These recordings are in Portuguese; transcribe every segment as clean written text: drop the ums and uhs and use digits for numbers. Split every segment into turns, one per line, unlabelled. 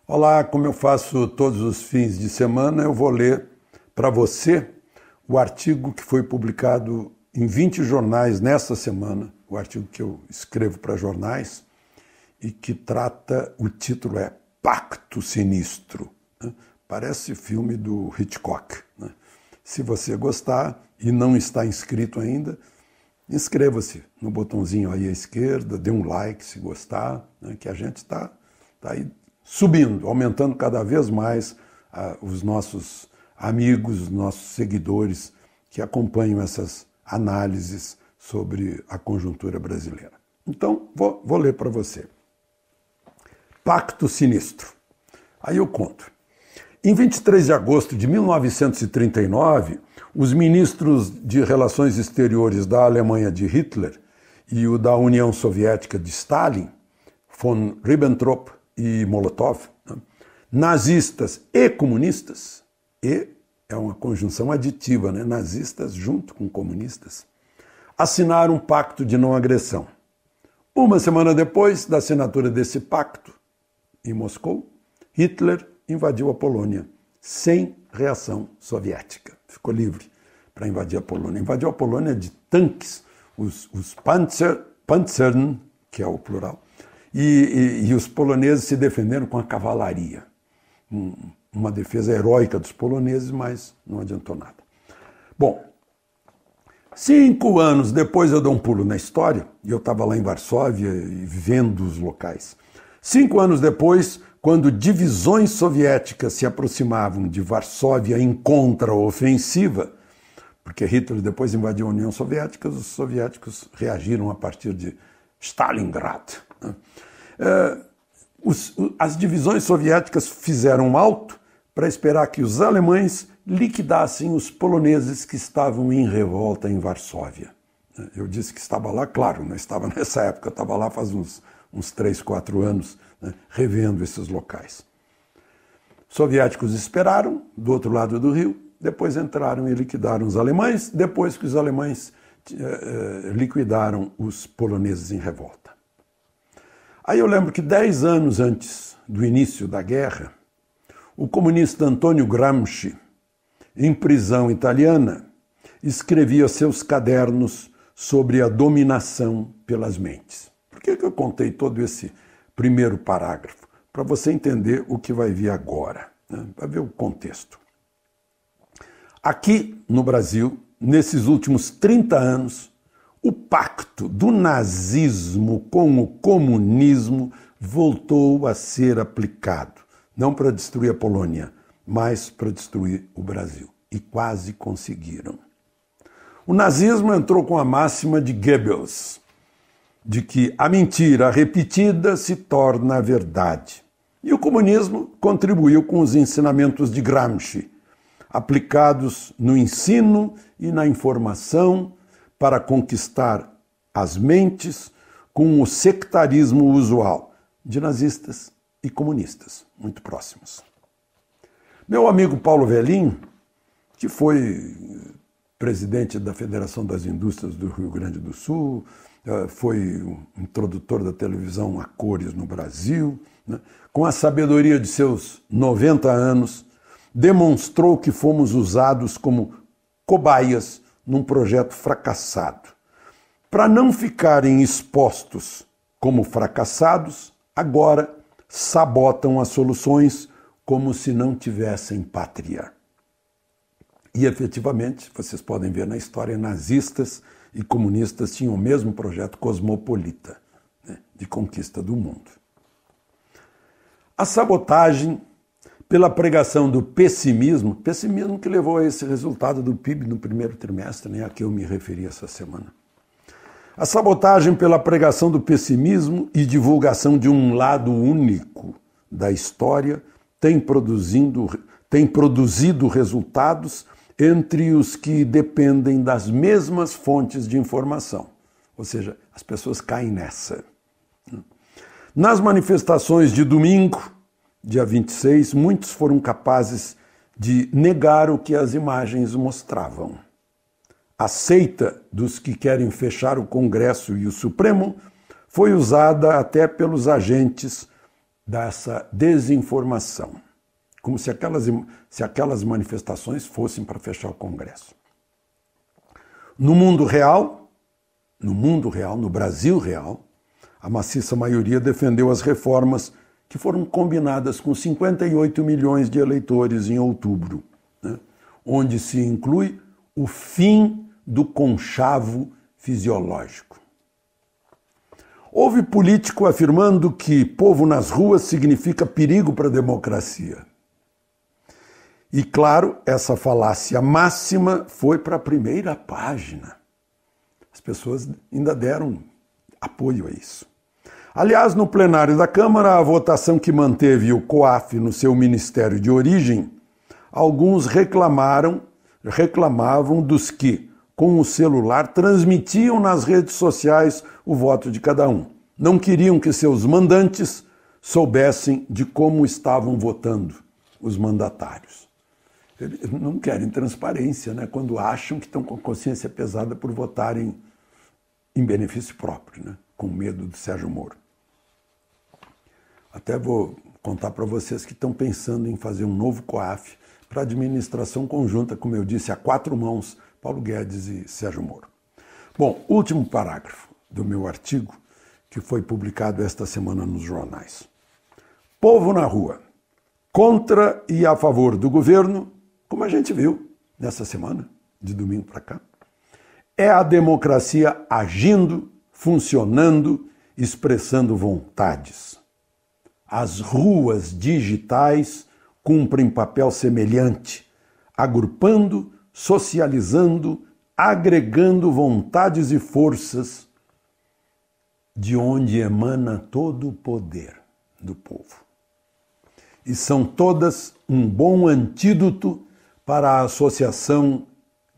Olá, como eu faço todos os fins de semana, eu vou ler para você o artigo que foi publicado em 20 jornais nesta semana, o artigo que eu escrevo para jornais e que trata, o título é Pacto Sinistro. Parece filme do Hitchcock. Se você gostar e não está inscrito ainda, inscreva-se no botãozinho aí à esquerda, dê um like se gostar, que a gente está aí subindo, aumentando cada vez mais os nossos amigos, os nossos seguidores que acompanham essas análises sobre a conjuntura brasileira. Então, vou ler para você. Pacto Sinistro. Aí eu conto. Em 23 de agosto de 1939, os ministros de Relações Exteriores da Alemanha de Hitler e o da União Soviética de Stalin, von Ribbentrop e Molotov, nazistas e comunistas, e é uma conjunção aditiva, nazistas junto com comunistas, assinaram um pacto de não agressão. Uma semana depois da assinatura desse pacto, em Moscou, Hitler invadiu a Polônia, sem reação soviética. Ficou livre para invadir a Polônia. Invadiu a Polônia de tanques, os Panzern, que é o plural, e os poloneses se defenderam com a cavalaria. Uma defesa heróica dos poloneses, mas não adiantou nada. Bom, 5 anos depois eu dou um pulo na história, e eu estava lá em Varsóvia e vendo os locais. 5 anos depois, quando divisões soviéticas se aproximavam de Varsóvia em contraofensiva, porque Hitler depois invadiu a União Soviética, os soviéticos reagiram a partir de Stalingrad. As divisões soviéticas fizeram um alto para esperar que os alemães liquidassem os poloneses que estavam em revolta em Varsóvia. Eu disse que estava lá, claro, não estava nessa época, eu estava lá faz uns 3, 4 anos, revendo esses locais. Os soviéticos esperaram do outro lado do rio, depois entraram e liquidaram os alemães, depois que os alemães liquidaram os poloneses em revolta. Aí eu lembro que 10 anos antes do início da guerra, o comunista Antonio Gramsci, em prisão italiana, escrevia seus cadernos sobre a dominação pelas mentes. Por que eu contei todo esse primeiro parágrafo? Para você entender o que vai vir agora, para ver o contexto. Aqui no Brasil, nesses últimos 30 anos, o pacto do nazismo com o comunismo voltou a ser aplicado, não para destruir a Polônia, mas para destruir o Brasil. E quase conseguiram. O nazismo entrou com a máxima de Goebbels, de que a mentira repetida se torna a verdade. E o comunismo contribuiu com os ensinamentos de Gramsci, aplicados no ensino e na informação para conquistar as mentes com o sectarismo usual de nazistas e comunistas, muito próximos. Meu amigo Paulo Velhin, que foi presidente da Federação das Indústrias do Rio Grande do Sul, foi um introdutor da televisão a cores no Brasil, com a sabedoria de seus 90 anos, demonstrou que fomos usados como cobaias num projeto fracassado. Para não ficarem expostos como fracassados, agora sabotam as soluções como se não tivessem pátria. E, efetivamente, vocês podem ver na história, nazistas e comunistas tinham o mesmo projeto cosmopolita, de conquista do mundo. A sabotagem pela pregação do pessimismo que levou a esse resultado do PIB no primeiro trimestre, a que eu me referi essa semana. A sabotagem pela pregação do pessimismo e divulgação de um lado único da história tem produzido resultados entre os que dependem das mesmas fontes de informação. Ou seja, as pessoas caem nessa. Nas manifestações de domingo, dia 26, muitos foram capazes de negar o que as imagens mostravam. A seita dos que querem fechar o Congresso e o Supremo foi usada até pelos agentes dessa desinformação, como se aquelas manifestações fossem para fechar o Congresso. No mundo real, no Brasil real, a maciça maioria defendeu as reformas que foram combinadas com 58 milhões de eleitores em outubro, né? Onde se inclui o fim do conchavo fisiológico. Houve político afirmando que povo nas ruas significa perigo para a democracia. E, claro, essa falácia máxima foi para a primeira página. As pessoas ainda deram apoio a isso. Aliás, no plenário da Câmara, a votação que manteve o COAF no seu ministério de origem, alguns reclamavam dos que, com o celular, transmitiam nas redes sociais o voto de cada um. Não queriam que seus mandantes soubessem de como estavam votando os mandatários. Eles não querem transparência, né? Quando acham que estão com a consciência pesada por votarem em benefício próprio, né? Com medo do Sérgio Moro. Até vou contar para vocês que estão pensando em fazer um novo COAF para administração conjunta, como eu disse, a 4 mãos, Paulo Guedes e Sérgio Moro. Bom, último parágrafo do meu artigo, que foi publicado esta semana nos jornais. Povo na rua, contra e a favor do governo, como a gente viu nessa semana, de domingo para cá, é a democracia agindo, funcionando, expressando vontades. As ruas digitais cumprem papel semelhante, agrupando, socializando, agregando vontades e forças de onde emana todo o poder do povo. E são todas um bom antídoto para a associação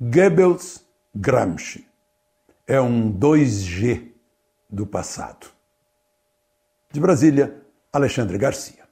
Goebbels-Gramsci. É um 2G do passado. De Brasília, Alexandre Garcia.